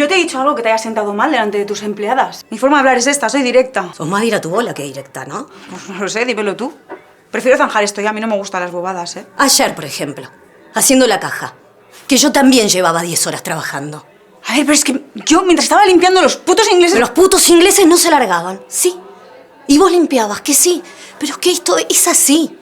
Yo te he dicho algo que te haya sentado mal delante de tus empleadas. Mi forma de hablar es esta, soy directa. Sos más de ir a tu bola que directa, ¿no? Pues no lo sé, dímelo tú. Prefiero zanjar esto ya, a mí no me gustan las bobadas, ¿eh? Ayer, por ejemplo, haciendo la caja, que yo también llevaba 10 horas trabajando. A ver, pero es que yo, mientras estaba limpiando los putos ingleses... Pero los putos ingleses no se largaban, sí. Y vos limpiabas, que sí. Pero es que esto es así.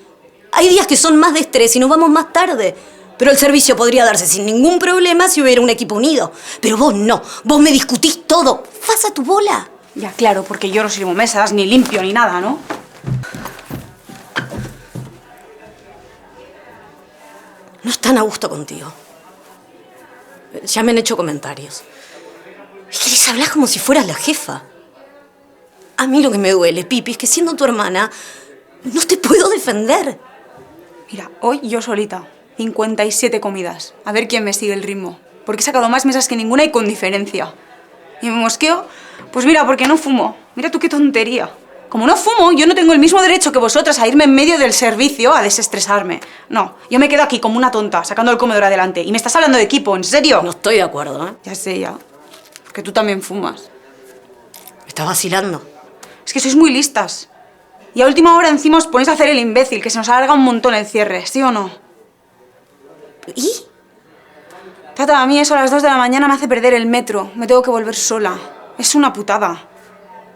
Hay días que son más de estrés y nos vamos más tarde. Pero el servicio podría darse sin ningún problema si hubiera un equipo unido. Pero vos no. Vos me discutís todo. Vas a tu bola. Ya, claro, porque yo no sirvo mesas, ni limpio, ni nada, ¿no? No están a gusto contigo. Ya me han hecho comentarios. Es que les hablas como si fueras la jefa. A mí lo que me duele, Pipi, es que siendo tu hermana, no te puedo defender. Mira, hoy yo solita, 57 comidas. A ver quién me sigue el ritmo. Porque he sacado más mesas que ninguna y con diferencia. Y me mosqueo, pues mira, porque no fumo. Mira tú qué tontería. Como no fumo, yo no tengo el mismo derecho que vosotras a irme en medio del servicio a desestresarme. No, yo me quedo aquí como una tonta, sacando el comedor adelante. Y me estás hablando de equipo, ¿en serio? No estoy de acuerdo, ¿eh? Ya sé, ya. Porque tú también fumas. Me estás vacilando. Es que sois muy listas. Y a última hora encima os ponéis a hacer el imbécil, que se nos alarga un montón el cierre, ¿sí o no? ¿Y? Tata, a mí eso a las 2 de la mañana me hace perder el metro. Me tengo que volver sola. Es una putada.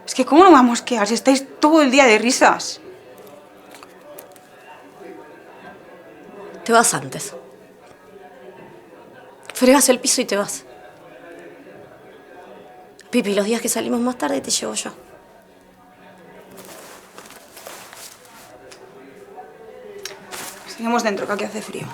Es que ¿cómo no me va a mosquear si estáis todo el día de risas? Te vas antes. Fregas el piso y te vas. Pipi, los días que salimos más tarde te llevo yo. Seguimos dentro, que aquí hace frío.